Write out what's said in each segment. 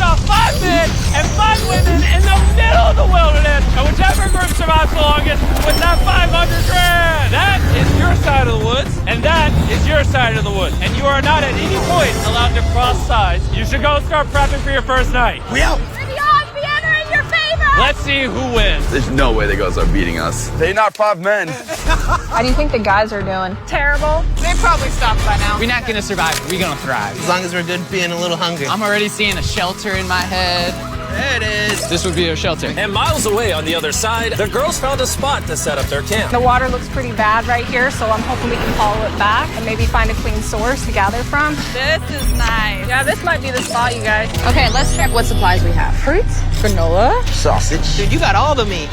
up to 5 men and 5 women in the middle of the wilderness. And whichever group survives the longest with that 500 grand. That is your side of the woods, and that is your side of the woods. And you are not at any point allowed to cross sides. You should go start prepping for your first night. We out. May the odds be ever in your favor. Let's see who wins. There's no way the girls are beating us. They're not 5 men. How do you think the guys are doing? Terrible. They probably stopped by now. We're not gonna survive, we're gonna thrive. As long as we're good being a little hungry. I'm already seeing a shelter in my head. There it is. This would be a shelter. And miles away on the other side, the girls found a spot to set up their camp. The water looks pretty bad right here, so I'm hoping we can follow it back and maybe find a clean source to gather from. This is nice. Yeah, this might be the spot, you guys. Okay, let's check what supplies we have. Fruits, granola. Sausage. Dude, you got all the meat.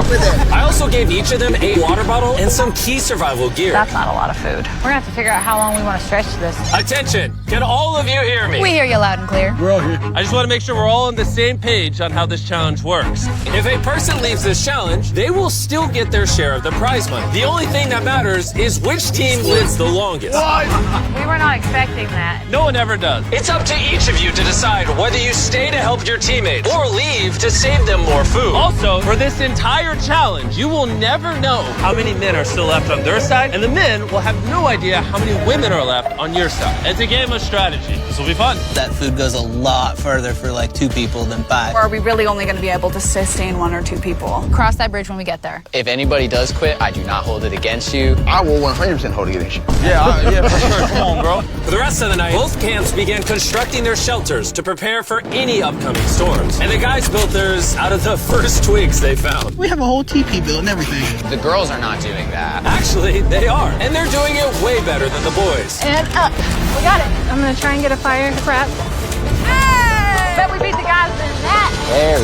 I also gave each of them a water bottle and some key survival gear. That's not a lot of food. We're gonna have to figure out how long we want to stretch this. Attention, can all of you hear me? We hear you loud and clear. I just want to make sure we're all on the same page on how this challenge works. If a person leaves this challenge, they will still get their share of the prize money. The only thing that matters is which team lives the longest. We were not expecting that. No one ever does. It's up to each of you to decide whether you stay to help your teammates or leave to save them more food. Also, for this entire challenge, you will never know how many men are still left on their side, and the men will have no idea how many women are left on your side. It's a game of strategy. This will be fun. That food goes a lot further for like 2 people than 5. Or are we really only going to be able to sustain 1 or 2 people? Cross that bridge when we get there. If anybody does quit, I do not hold it against you. I will 100% hold it against you. Yeah, for sure. Come on, bro. For the rest of the night, both camps began constructing their shelters to prepare for any upcoming storms. And the guys built theirs out of the first twigs they found. We have a whole teepee built and everything. The girls are not doing that. Actually, they are. And they're doing it way better than the boys. And up. We got it. I'm gonna try and get a fire prep. Hey! Bet we beat the guys in that.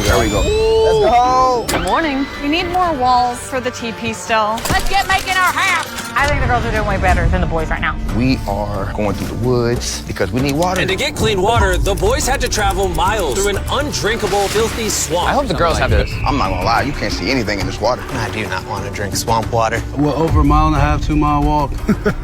There we go. Let's go. Good morning. We need more walls for the teepee still. Let's get making our house. I think the girls are doing way better than the boys right now. We are going through the woods because we need water. And to get clean water, the boys had to travel miles through an undrinkable, filthy swamp. I hope the girls have this. I'm not gonna lie, you can't see anything in this water. I do not want to drink swamp water. Well, over a 1.5 2-mile walk.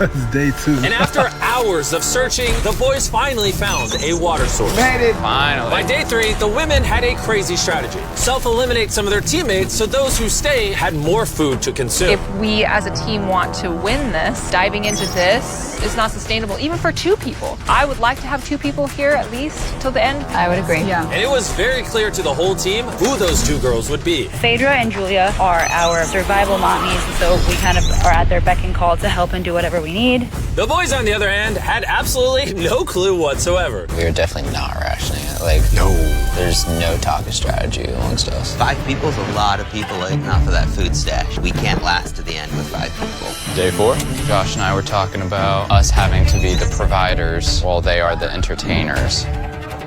It's day 2. And after hours of searching, the boys finally found a water source. Made it. Finally. By day 3, the women had a crazy strategy. Self-eliminate some of their teammates so those who stay had more food to consume. If we as a team want to win this, diving into this is not sustainable, even for 2 people. I would like to have 2 people here at least till the end. I would agree. Yeah. And it was very clear to the whole team who those 2 girls would be. Phaedra and Julia are our survival mommies, so we kind of are at their beck and call to help and do whatever we need. The boys, on the other hand, had absolutely no clue whatsoever. We are definitely not rationing it. Like, No. there's no talk of strategy amongst us. 5 people is a lot of people eating off of that food stash. We can't last to the end with 5 people. Day 4, Josh and I were talking about us having to be the providers while they are the entertainers.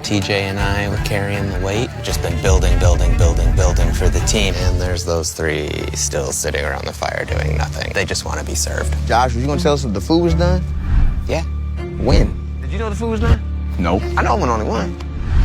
TJ and I were carrying the weight. Just been building for the team. And there's those 3 still sitting around the fire doing nothing. They just want to be served. Josh, were you gonna tell us if the food was done? Yeah. When? Did you know the food was done? Nope. I know I'm only one.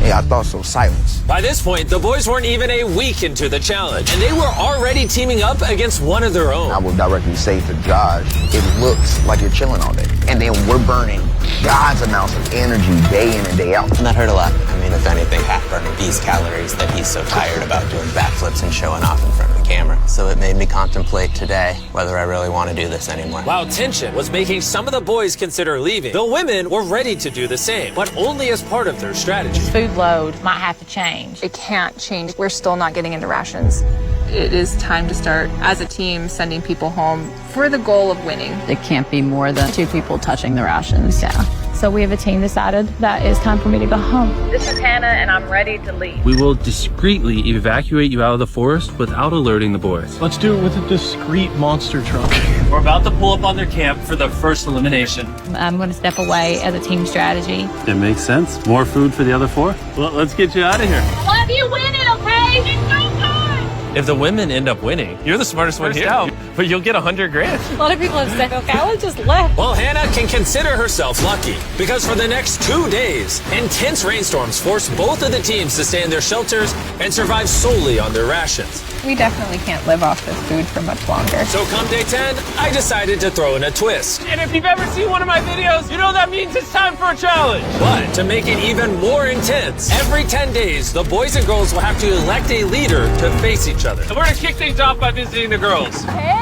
Yeah, I thought so. Silence. By this point, the boys weren't even a week into the challenge, and they were already teaming up against one of their I own. will directly say to Josh, it looks like you're chilling all day. And then we're burning God's amounts of energy day in and day out. And that hurt a lot. I mean, if anything, half burning these calories that he's so tired about doing backflips and showing off in front of the camera. So it made me contemplate today whether I really want to do this anymore. While tension was making some of the boys consider leaving, the women were ready to do the same, but only as part of their strategy. Food load might have to change. It can't change. We're still not getting into rations. It is time to start, as a team, sending people home for the goal of winning. It can't be more than 2 people touching the rations. Yeah. So we have a team decided that it's time for me to go home. This is Hannah, and I'm ready to leave. We will discreetly evacuate you out of the forest without alerting the boys. Let's do it with a discreet monster truck. We're about to pull up on their camp for the first elimination. I'm going to step away as a team strategy. It makes sense. More food for the other 4? Well, let's get you out of here. Love you winning, okay? It's so good! If the women end up winning, you're the smartest one here. But you'll get 100 grand. A lot of people have said, okay, I would just left. Well, Hannah can consider herself lucky because for the next 2 days, intense rainstorms forced both of the teams to stay in their shelters and survive solely on their rations. We definitely can't live off this food for much longer. So come day 10, I decided to throw in a twist. And if you've ever seen one of my videos, you know that means it's time for a challenge. But to make it even more intense, every 10 days, the boys and girls will have to elect a leader to face each other. And we're gonna kick things off by visiting the girls. Hey!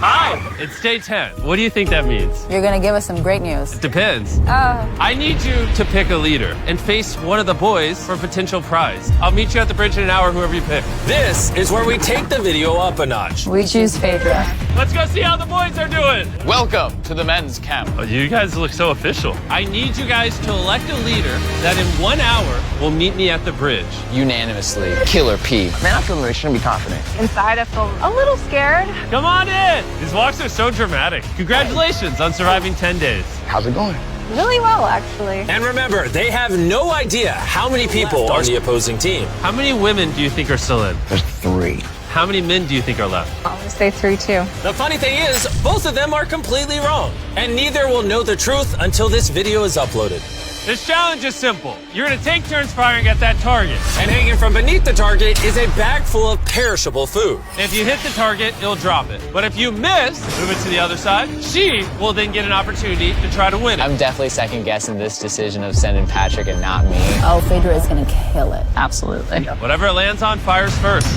Hi, it's day 10. What do you think that means? You're gonna give us some great news. Depends. I need you to pick a leader and face one of the boys for a potential prize. I'll meet you at the bridge in an hour, whoever you pick. This is where we take the video up a notch. We choose Phaedra. Let's go see how the boys are doing. Welcome to the men's camp. Oh, you guys look so official. I need you guys to elect a leader that in 1 hour will meet me at the bridge. Unanimously, Killer P. Man, I feel like I shouldn't be confident. Inside, I feel a little scared. Come on in. These walks are so dramatic. Congratulations on surviving 10 days. How's it going? Really well, actually. And remember, they have no idea how many people are on the opposing team. How many women do you think are still in? There's 3. How many men do you think are left? I'll say 3, too. The funny thing is, both of them are completely wrong. And neither will know the truth until this video is uploaded. This challenge is simple. You're gonna take turns firing at that target. And hanging from beneath the target is a bag full of perishable food. If you hit the target, it'll drop it. But if you miss, move it to the other side. She will then get an opportunity to try to win it. I'm definitely second guessing this decision of sending Patrick and not me. Oh, Phaedra is gonna kill it. Absolutely. Whatever it lands on, fires first.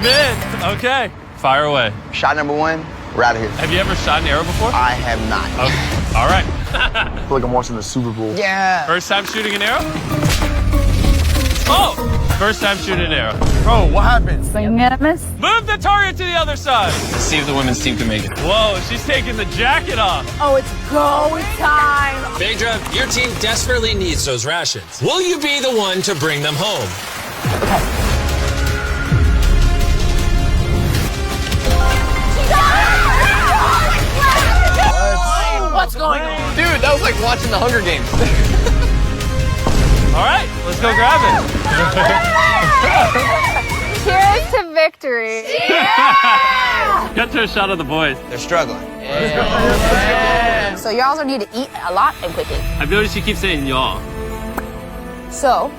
Men, okay. Fire away. Shot number 1, we're out of here. Have you ever shot an arrow before? I have not. Okay. All right. I feel like I'm watching the Super Bowl. Yeah. First time shooting an arrow? Oh! First time shooting an arrow. Bro, what happened? Swinging at a miss. Move the target to the other side. Let's see if the women's team can make it. Whoa, she's taking the jacket off. Oh, it's go time. Phaedra, your team desperately needs those rations. Will you be the one to bring them home? What's going on? Dude, that was like watching the Hunger Games. All right, let's go grab it. Here's to victory. Got to a shot of the boys. They're struggling. So y'all need to eat a lot and quickly. I've noticed you keep saying y'all. So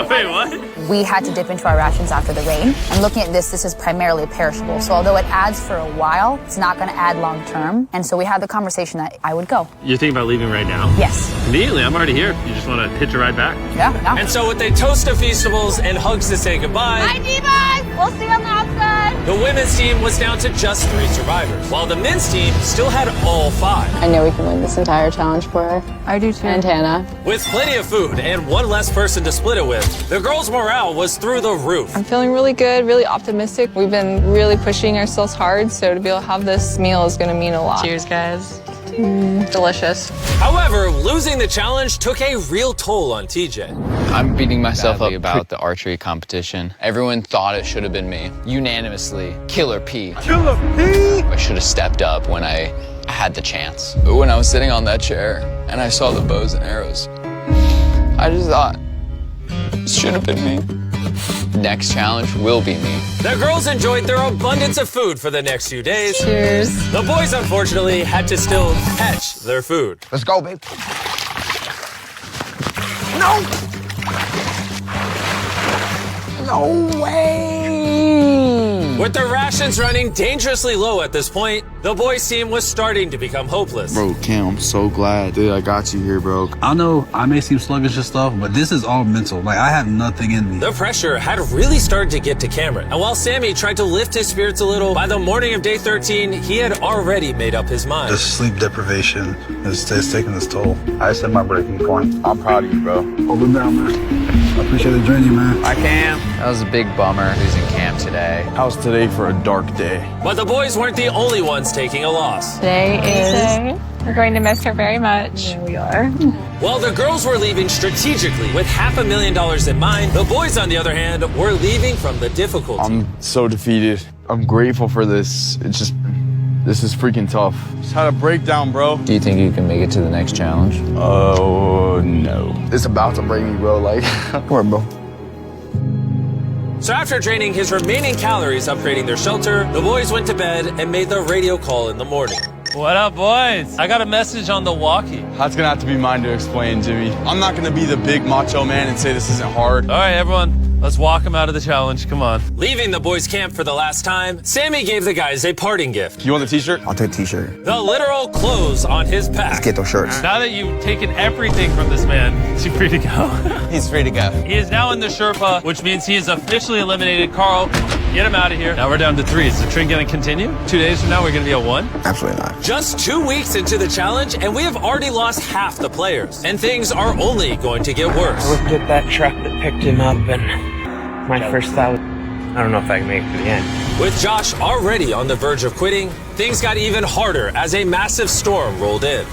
Wait, what? we had to dip into our rations after the rain. And looking at this is primarily perishable. So although it adds for a while, it's not going to add long term. And so we had the conversation that I would go. You're thinking about leaving right now? Yes. Immediately, I'm already here. You just want to hitch a ride back? Yeah. And so with a toast of Feastables and hugs to say goodbye, Divas! We'll see you on the outside. the women's team was down to just 3 survivors, while the men's team still had all 5. I know we can win this entire challenge for her. I do too. And Hannah. With plenty of food and one less person to split it with, the girls' morale was through the roof. I'm feeling really good, really optimistic. We've been really pushing ourselves hard, so to be able to have this meal is going to mean a lot. Cheers, guys. Delicious. However, losing the challenge took a real toll on TJ. I'm beating myself up about the archery competition. Everyone thought it should have been me. Unanimously, Killer P. Killer P! I should have stepped up when I had the chance. But when I was sitting on that chair and I saw the bows and arrows, I just thought, it should have been me. Next challenge will be me. The girls enjoyed their abundance of food for the next few days. Cheers. The boys, unfortunately, had to still catch their food. Let's go, babe. No! No way! With their rations running dangerously low at this point, the boys' team was starting to become hopeless. Bro, Cam, I'm so glad that I got you here, bro. I know I may seem sluggish and stuff, but this is all mental. Like, I have nothing in me. The pressure had really started to get to Cameron. And while Sammy tried to lift his spirits a little, by the morning of day 13, he had already made up his mind. The sleep deprivation is taking its toll. I set my breaking point. I'm proud of you, bro. Hold it down, man. I appreciate the journey, man. I can. That was a big bummer losing camp today. How's today for a dark day? But the boys weren't the only ones taking a loss. Today is... We're going to miss her very much. Here we are. While the girls were leaving strategically with $500,000 in mind, the boys, on the other hand, were leaving from the difficulty. I'm so defeated. I'm grateful for this. It's just, this is freaking tough. Just had a breakdown, bro. Do you think you can make it to the next challenge? Oh, no. It's about to break me, bro. Like, come on, bro. So after draining his remaining calories upgrading their shelter, the boys went to bed and made the radio call in the morning. What up, boys? I got a message on the walkie. That's gonna have to be mine to explain, Jimmy. I'm not gonna be the big macho man and say this isn't hard. All right, everyone, let's walk him out of the challenge. Come on. Leaving the boys' camp for the last time, Sammy gave the guys a parting gift. You want the t-shirt? I'll take a t-shirt. The literal clothes on his Let's pack. get those shirts. Now that you've taken everything from this man, is he free to go? He's free to go. He is now in the Sherpa, which means he is officially eliminated. Carl, get him out of here. Now we're down to 3. Is the trend going to continue? 2 days from now, we're going to be at 1? Absolutely not. Just 2 weeks into the challenge, and we have already lost half the players. And things are only going to get worse. I looked at that truck that picked him up, and my first thought was, I don't know if I can make it to the end. With Josh already on the verge of quitting, things got even harder as a massive storm rolled in.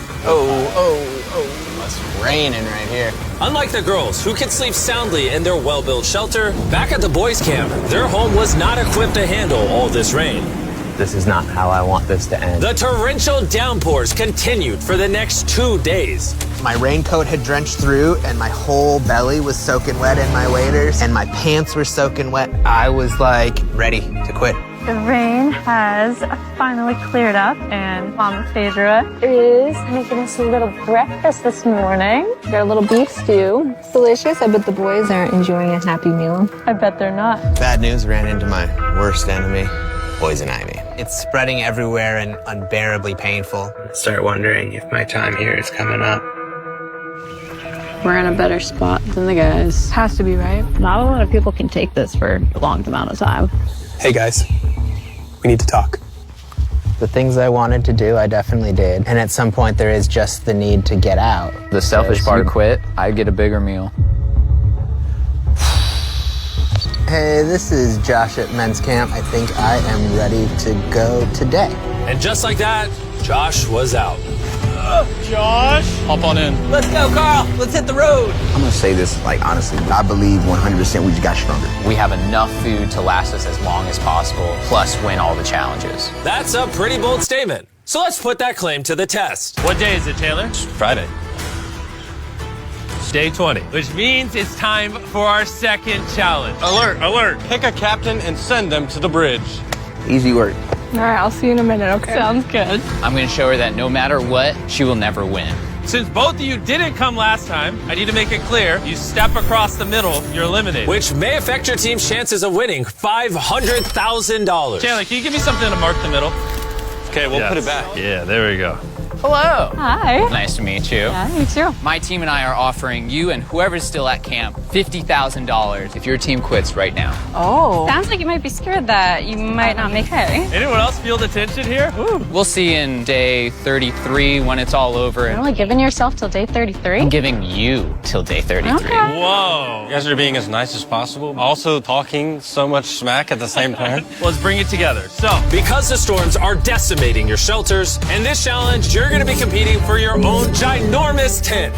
It's raining right here. Unlike the girls, who could sleep soundly in their well-built shelter, back at the boys' camp, their home was not equipped to handle all this rain. This is not how I want this to end. The torrential downpours continued for the next 2 days. My raincoat had drenched through, and my whole belly was soaking wet in my waders, and my pants were soaking wet. I was like ready to quit. The rain has finally cleared up, and Mama Phaedra is making us a little breakfast this morning. Got a little beef stew. It's delicious. I bet the boys aren't enjoying a happy meal. I bet they're not. Bad news ran into my worst enemy, poison ivy. It's spreading everywhere and unbearably painful. I start wondering if my time here is coming up. We're in a better spot than the guys. Has to be, right? Not a lot of people can take this for a long amount of time. Hey guys, we need to talk. The things I wanted to do, I definitely did. And at some point, there is just the need to get out. The selfish part, quit, I'd get a bigger meal. Hey, this is Josh at men's camp. I think I am ready to go today. And just like that, Josh was out. Josh! Hop on in. Let's go, Carl. Let's hit the road. I'm gonna say this, like, honestly, I believe 100% we just got stronger. We have enough food to last us as long as possible, plus win all the challenges. That's a pretty bold statement. So let's put that claim to the test. What day is it, Taylor? Friday. Day 20, which means it's time for our second challenge. Alert, alert. Pick a captain and send them to the bridge. Easy work. All right, I'll see you in a minute, okay? Sounds good. I'm going to show her that no matter what, she will never win. Since both of you didn't come last time, I need to make it clear, you step across the middle, you're eliminated. Which may affect your team's chances of winning $500,000. Chandler, can you give me something to mark the middle? Okay, we'll put it back. Yeah, there we go. Hello. Hi. Nice to meet you. Yeah, you too. My team and I are offering you and whoever's still at camp $50,000 if your team quits right now. Oh. Sounds like you might be scared that you might not make it. Anyone else feel the tension here? Ooh. We'll see in day 33 when it's all over. You're only giving yourself till day 33? I'm giving you till day 33. Okay. Whoa. You guys are being as nice as possible, also talking so much smack at the same time. Let's bring it together. So, because the storms are decimating your shelters, in this challenge, you're going to be competing for your own ginormous tent.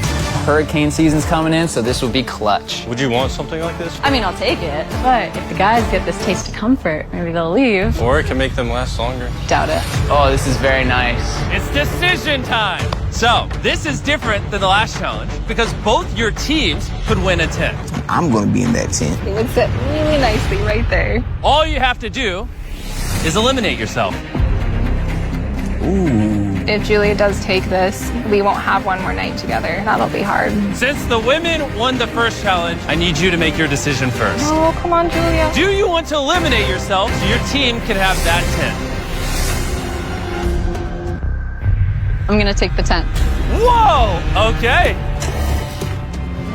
Hurricane season's coming in, so this will be clutch. Would you want something like this? I mean, I'll take it. But if the guys get this taste of comfort, maybe they'll leave. Or it can make them last longer. Doubt it. Oh, this is very nice. it's decision time. So, this is different than the last challenge because both your teams could win a tent. I'm gonna be in that tent. It would sit really nicely right there. All you have to do is eliminate yourself. If Julia does take this, we won't have one more night together. That'll be hard. Since the women won the first challenge, I need you to make your decision first. Oh, come on, Julia. Do you want to eliminate yourself so your team can have that tent? I'm gonna take the tent. Whoa! Okay.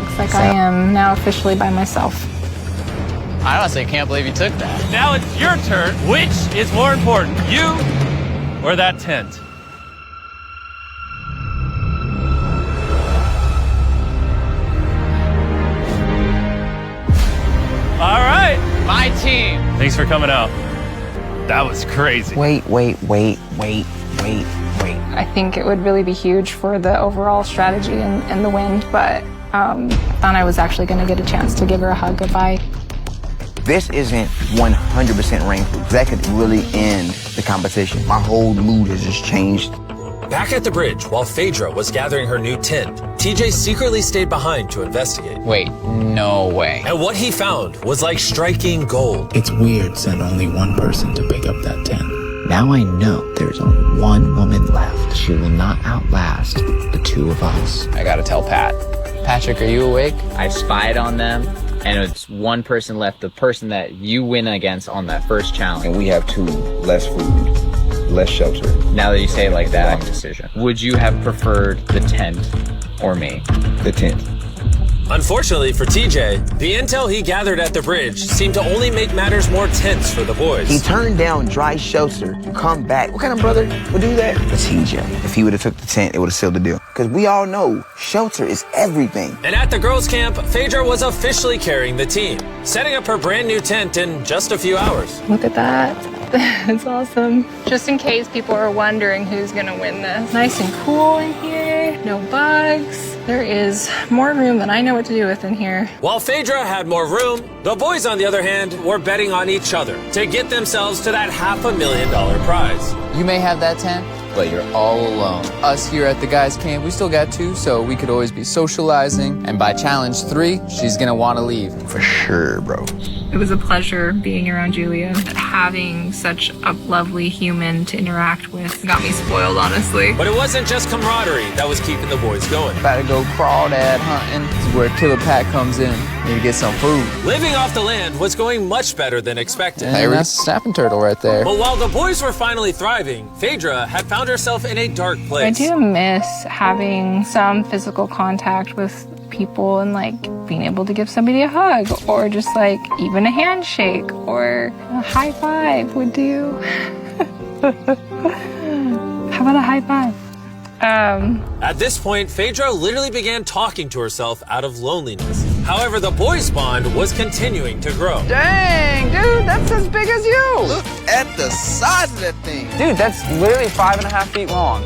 Looks like I am now officially by myself. I honestly can't believe you took that. Now it's your turn. Which is more important, you or that tent? All right. My team. Thanks for coming out. That was crazy. Wait. I think it would really be huge for the overall strategy and the wind, but I thought I was actually going to get a chance to give her a hug goodbye. This isn't 100% rainproof. That could really end the competition. My whole mood has just changed Back at the bridge, while Phaedra was gathering her new tent, TJ secretly stayed behind to investigate. Wait, no way. And what he found was like striking gold. It's weird send only one person to pick up that tent. Now I know there's only one woman left. She will not outlast the two of us. I gotta tell Pat. Patrick, are you awake? I spied on them, and it's one person left, the person that you win against on that first challenge. And we have 2 less food, less shelter. Now that you say it like that, wrong decision. Would you have preferred the tent or me? The tent. Unfortunately for TJ, the intel he gathered at the bridge seemed to only make matters more tense for the boys. He turned down dry shelter to come back. What kind of brother would do that? The TJ. If he would have took the tent, it would have sealed the deal. Because we all know shelter is everything. And at the girls' camp, Phaedra was officially carrying the team, setting up her brand new tent in just a few hours. Look at that. It's awesome. Just in case people are wondering who's gonna win this. Nice and cool in here, no bugs. There is more room than I know what to do with in here. While Phaedra had more room, the boys, on the other hand, were betting on each other to get themselves to that $500,000 prize. You may have that tent, but you're all alone. Us here at the guys' camp, we still got 2, so we could always be socializing. And by challenge 3, she's gonna wanna leave. For sure, bro. It was a pleasure being around Julia. Having such a lovely human to interact with got me spoiled, honestly. But it wasn't just camaraderie that was keeping the boys going. About to go crawdad hunting. This is where Killer Pat comes in. Need to get some food. Living off the land was going much better than expected. Hey, that's a snapping turtle right there. But while the boys were finally thriving, Phaedra had found herself in a dark place. I do miss having some physical contact with people and like being able to give somebody a hug or just like even a handshake or a high five would do. How about a high five? At this point, Phaedra literally began talking to herself out of loneliness. However, the boys' bond was continuing to grow. Dang, dude, that's as big as you. Look at the size of that thing. Dude, that's literally 5.5 feet long.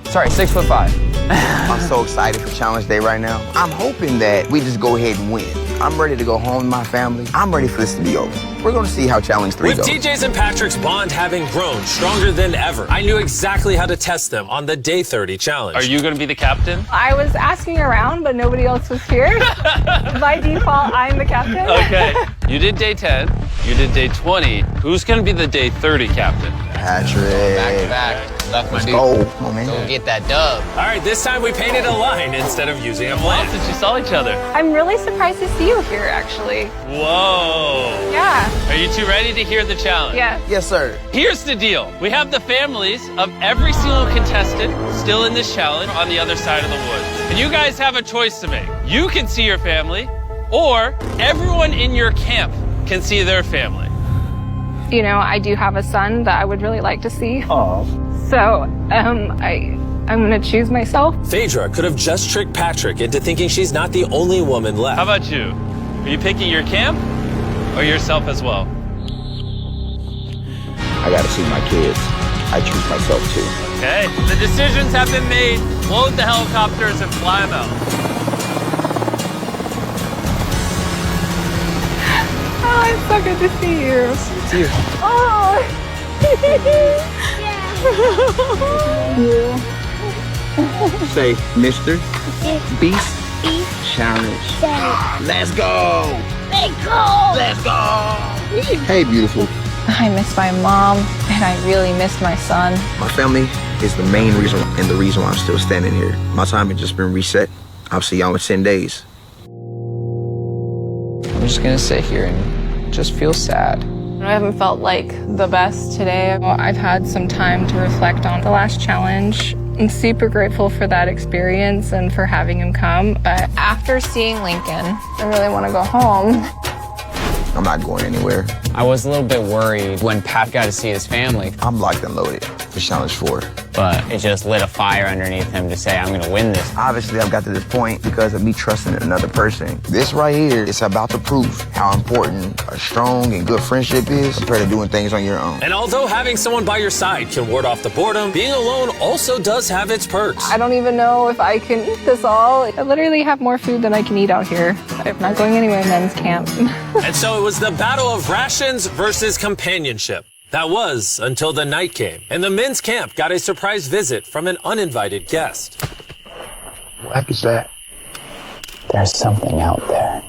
Sorry, 6'5". I'm so excited for Challenge Day right now. I'm hoping that we just go ahead and win. I'm ready to go home to my family. I'm ready for this to be over. We're gonna see how Challenge 3 With goes. TJ's and Patrick's bond having grown stronger than ever, I knew exactly how to test them on the Day 30 challenge. Are you going to be the captain? I was asking around, but nobody else was here. By default, I'm the captain. Okay. You did day 10. You did day 20. Who's going to be the day 30 captain? Patrick. Back to back. Left my Let's dude. go. Come on, man. Go get that dub. All right, this time we painted a line instead of using a plan. Since you saw each other. I'm really surprised to see you here, actually. Whoa. Yeah. Are you two ready to hear the challenge? Yes. Yes, sir. Here's the deal. We have the families of every single contestant still in this challenge on the other side of the woods. And you guys have a choice to make. You can see your family, or everyone in your camp can see their family. You know, I do have a son that I would really like to see. Oh. So, I'm gonna choose myself. Phaedra could have just tricked Patrick into thinking she's not the only woman left. How about you? Are you picking your camp or yourself as well? I gotta see my kids. I choose myself too. Okay, the decisions have been made. Load the helicopters and fly them out. Oh, it's so good to see you. See you. Oh. Say, Mr. Beast Challenge. Let's go. Let's go. Hey, beautiful. I miss my mom, and I really miss my son. My family is the main reason and the reason why I'm still standing here. My time has just been reset. I'll see y'all in 10 days. I'm just gonna sit here and just feel sad. I haven't felt like the best today. I've had some time to reflect on the last challenge. I'm super grateful for that experience and for having him come. But after seeing Lincoln, I really want to go home. I'm not going anywhere. I was a little bit worried when Pat got to see his family. I'm locked and loaded for Challenge 4. But it just lit a fire underneath him to say, I'm gonna win this. Obviously, I've got to this point because of me trusting another person. This right here is about to prove how important a strong and good friendship is compared to doing things on your own. And although having someone by your side can ward off the boredom, being alone also does have its perks. I don't even know if I can eat this all. I literally have more food than I can eat out here. I'm not going anywhere in men's camp. And so it was the battle of rations versus companionship. That was until the night came, and the men's camp got a surprise visit from an uninvited guest. What is that? There's something out there.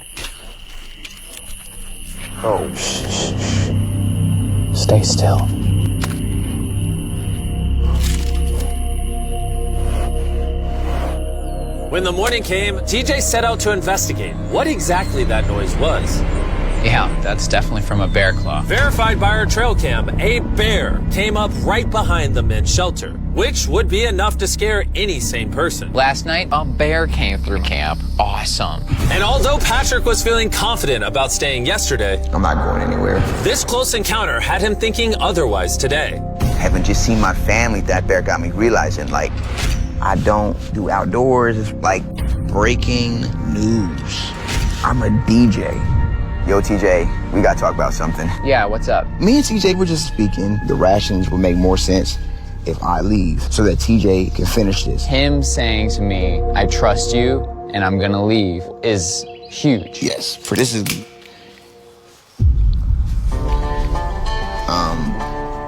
Oh, Shh. Stay still. When the morning came, TJ set out to investigate what exactly that noise was. Yeah, that's definitely from a bear claw. Verified by our trail cam, a bear came up right behind the men's shelter, which would be enough to scare any sane person. Last night, a bear came through camp. Awesome. And although Patrick was feeling confident about staying yesterday, I'm not going anywhere. this close encounter had him thinking otherwise today. Having just seen my family, that bear got me realizing, like, I don't do outdoors. It's like breaking news. I'm a DJ. Yo, TJ, we gotta talk about something. Yeah, what's up? Me and TJ were just speaking. The rations would make more sense if I leave so that TJ can finish this. Him saying to me, I trust you and I'm gonna leave is huge. Yes, for this is...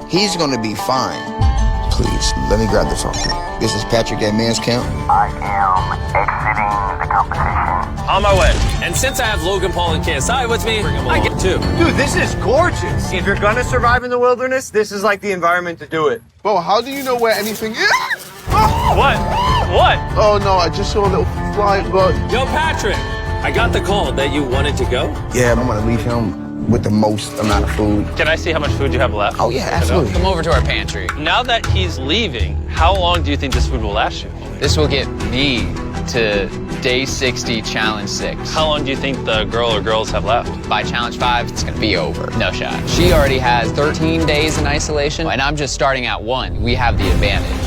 He's gonna be fine. Please, let me grab this off you. This is Patrick at Men's Camp. I am exiting the competition. On my way. And since I have Logan Paul and KSI with me, I get two. Dude, this is gorgeous. If you're gonna survive in the wilderness, this is like the environment to do it. Bro, how do you know where anything is? What? What? Oh no, I just saw a little flying bug. Yo, Patrick, I got the call that you wanted to go. Yeah, I'm gonna leave him with the most amount of food. Can I see how much food you have left? Oh yeah, absolutely. Come over to our pantry. Now that he's leaving, how long do you think this food will last you? This will get me to day 60, challenge 6. How long do you think the girl or girls have left? By challenge 5, it's gonna be over. No shot. She already has 13 days in isolation, and I'm just starting at 1. We have the advantage.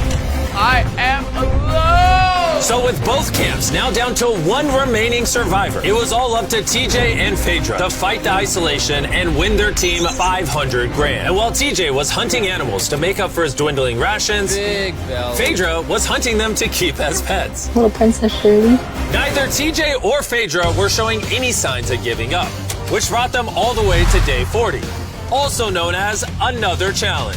I am alone! So with both camps now down to one remaining survivor, it was all up to TJ and Phaedra to fight the isolation and win their team $500 grand. And while TJ was hunting animals to make up for his dwindling rations, Phaedra was hunting them to keep as pets. Little Princess Shirley. Neither TJ or Phaedra were showing any signs of giving up, which brought them all the way to day 40, also known as another challenge.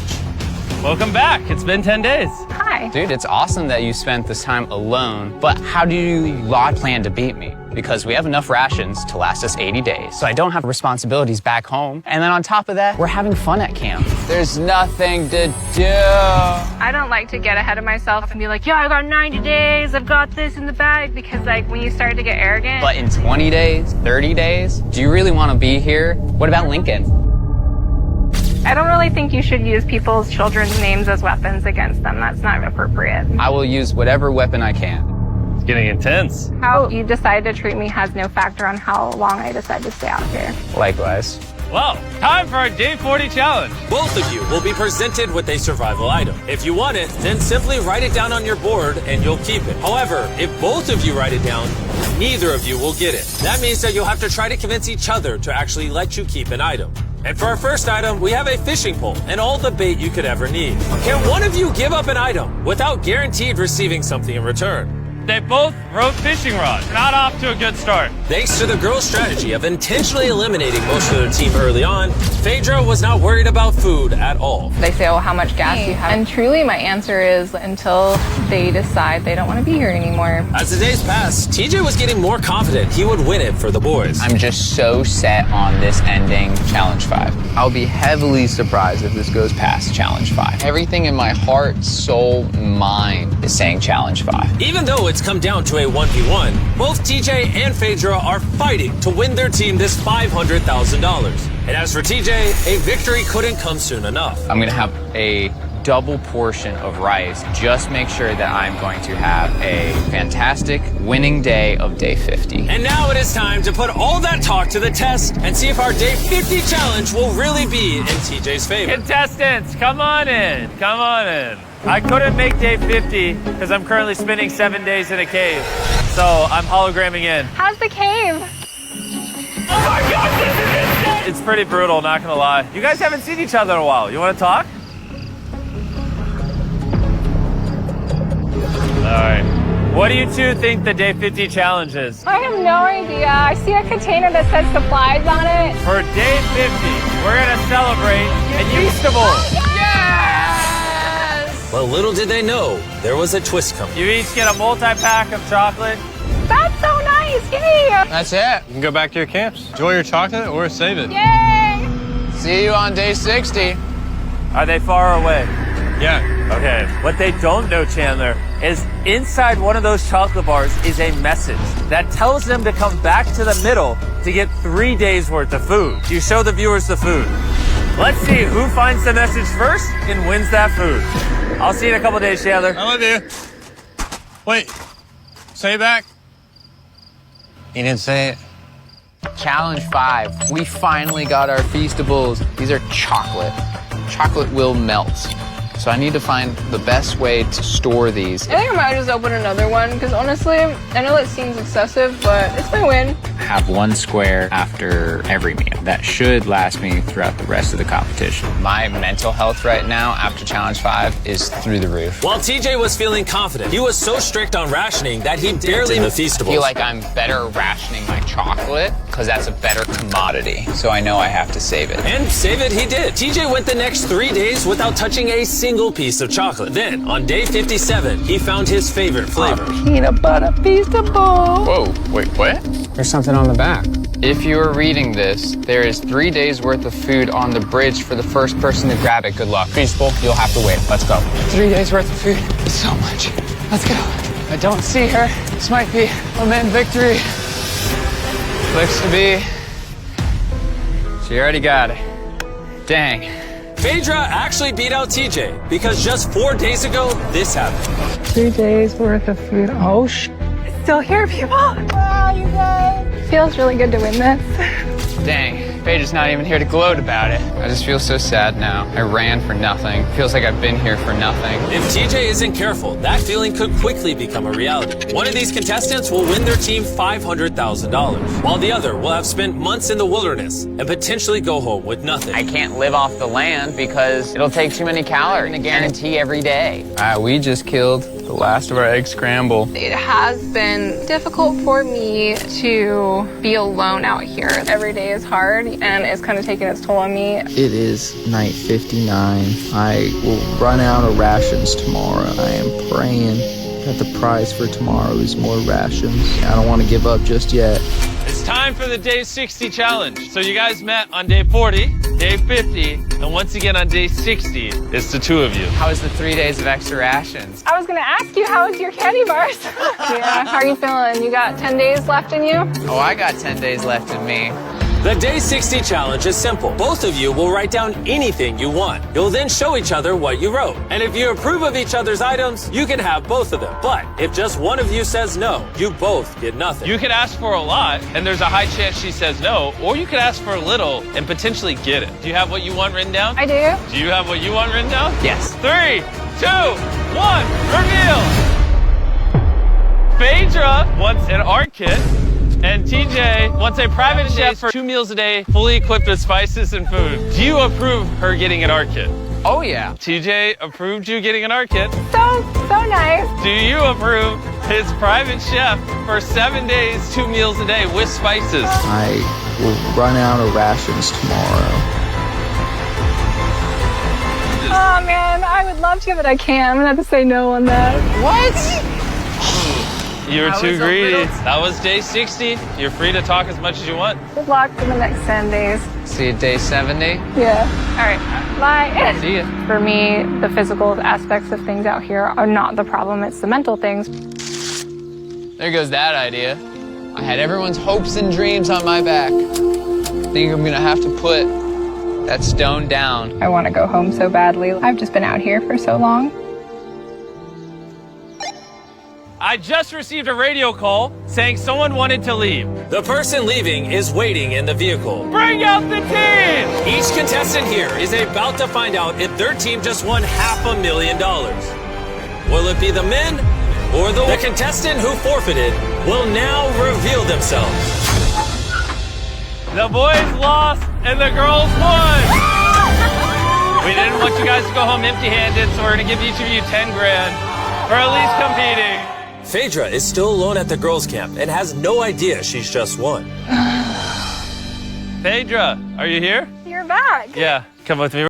Welcome back. It's been 10 days. Hi. Dude, it's awesome that you spent this time alone, but how do you lot plan to beat me? Because we have enough rations to last us 80 days, so I don't have responsibilities back home. And then on top of that, we're having fun at camp. There's nothing to do. I don't like to get ahead of myself and be like, yeah, I got 90 days, I've got this in the bag, because like when you start to get arrogant. But in 20 days, 30 days, do you really want to be here? What about Lincoln? I don't really think you should use people's children's names as weapons against them. That's not appropriate. I will use whatever weapon I can. It's getting intense. How you decide to treat me has no factor on how long I decide to stay out here. Likewise. Well, time for our day 40 challenge. Both of you will be presented with a survival item. If you want it, then simply write it down on your board and you'll keep it. However, if both of you write it down, neither of you will get it. That means that you'll have to try to convince each other to actually let you keep an item. And for our first item, we have a fishing pole and all the bait you could ever need. Can one of you give up an item without guaranteed receiving something in return? They both wrote fishing rods. Not off to a good start. Thanks to the girls' strategy of intentionally eliminating most of their team early on, Phaedra was not worried about food at all. They say, oh, how much gas you have? And truly my answer is until they decide they don't want to be here anymore. As the days passed, TJ was getting more confident he would win it for the boys. I'm just so set on this ending challenge 5. I'll be heavily surprised if this goes past challenge 5. Everything in my heart, soul, mind is saying challenge 5. Even though it's come down to a 1v1, both TJ and Phaedra are fighting to win their team this $500,000. And as for TJ, a victory couldn't come soon enough. I'm gonna have a double portion of rice. Just make sure that I'm going to have a fantastic winning day of day 50. And now it is time to put all that talk to the test and see if our day 50 challenge will really be in TJ's favor. Contestants, come on in. Come on in. I couldn't make day 50 because I'm currently spending 7 days in a cave. So I'm hologramming in. How's the cave? Oh my God, this is insane! It's pretty brutal, not gonna lie. You guys haven't seen each other in a while. You wanna talk? All right. What do you two think the day 50 challenge is? I have no idea. I see a container that says supplies on it. For day 50, we're gonna celebrate a Feastables. Yes! Well, little did they know, there was a twist coming. You each get a multi-pack of chocolate. That's so nice. Yay! That's it. You can go back to your camps. Enjoy your chocolate or save it. Yay! See you on day 60. Are they far away? Yeah. Okay. What they don't know, Chandler, is inside one of those chocolate bars is a message that tells them to come back to the middle to get 3 days worth of food. You show the viewers the food. Let's see who finds the message first and wins that food. I'll see you in a couple days, Chandler. I love you. Wait. Say it back. He didn't say it. Challenge 5. We finally got our Feastables. These are chocolate. Chocolate will melt. So I need to find the best way to store these. I think I might just open another one because honestly, I know that seems excessive, but it's my win. Have one square after every meal. That should last me throughout the rest of the competition. My mental health right now after Challenge 5 is through the roof. While TJ was feeling confident, he was so strict on rationing that he barely the I Feastables. feel like I'm better rationing my chocolate because that's a better commodity. So I know I have to save it. And save it he did. TJ went the next 3 days without touching a single piece of chocolate. Then, on day 57, he found his favorite flavor. Peanut butter Feastable. Whoa, wait, what? There's something on the back. If you are reading this, there is 3 days worth of food on the bridge for the first person to grab it. Good luck. Feastable, you'll have to wait. Let's go. 3 days worth of food. It's so much. Let's go. I don't see her. This might be a man victory. Looks to be. She already got it. Dang. Phaedra actually beat out TJ because just 4 days ago, this happened. 3 days worth of food. Oh, it's still here, people. Wow, you guys. Feels really good to win this. Dang. Phaedra's not even here to gloat about it. I just feel so sad now. I ran for nothing. Feels like I've been here for nothing. If TJ isn't careful, that feeling could quickly become a reality. One of these contestants will win their team $500,000, while the other will have spent months in the wilderness and potentially go home with nothing. I can't live off the land because it'll take too many calories. And a guarantee every day. We just killed the last of our egg scramble. It has been difficult for me to be alone out here. Every day is hard and it's kind of taking its toll on me. It is night 59. I will run out of rations tomorrow. I am praying that the prize for tomorrow is more rations. I don't want to give up just yet. It's time for the day 60 challenge. So you guys met on day 40, day 50, and once again on day 60, it's the two of you. How was the 3 days of extra rations? I was gonna ask you, how was your candy bars? Yeah, how are you feeling? You got 10 days left in you? Oh, I got 10 days left in me. The Day 60 challenge is simple. Both of you will write down anything you want. You'll then show each other what you wrote. And if you approve of each other's items, you can have both of them. But if just one of you says no, you both get nothing. You could ask for a lot, and there's a high chance she says no, or you could ask for a little and potentially get it. Do you have what you want written down? I do. Do you have what you want written down? Yes. 3, 2, 1, reveal! Phaedra wants an art kit. And TJ wants a private chef for 2 meals a day, fully equipped with spices and food. Do you approve her getting an art kit? Oh, yeah. TJ approved you getting an art kit. So nice. Do you approve his private chef for 7 days, 2 meals a day with spices? I will run out of rations tomorrow. Oh man, I would love to, but I can't. I'm gonna have to say no on that. What? You were too greedy. That was day 60. You're free to talk as much as you want. Good luck for the next 10 days. See you day 70. Yeah. All right. Bye. See ya. For me, the physical aspects of things out here are not the problem. It's the mental things. There goes that idea. I had everyone's hopes and dreams on my back. I think I'm gonna have to put that stone down. I want to go home so badly. I've just been out here for so long. I just received a radio call saying someone wanted to leave. The person leaving is waiting in the vehicle. Bring out the team! Each contestant here is about to find out if their team just won $500,000. Will it be the men or the contestant who forfeited will now reveal themselves. The boys lost and the girls won. We didn't want you guys to go home empty-handed, so we're gonna give each of you 10 grand for at least competing. Phaedra is still alone at the girls' camp and has no idea she's just won. Phaedra, are you here? You're back. Yeah, come with me.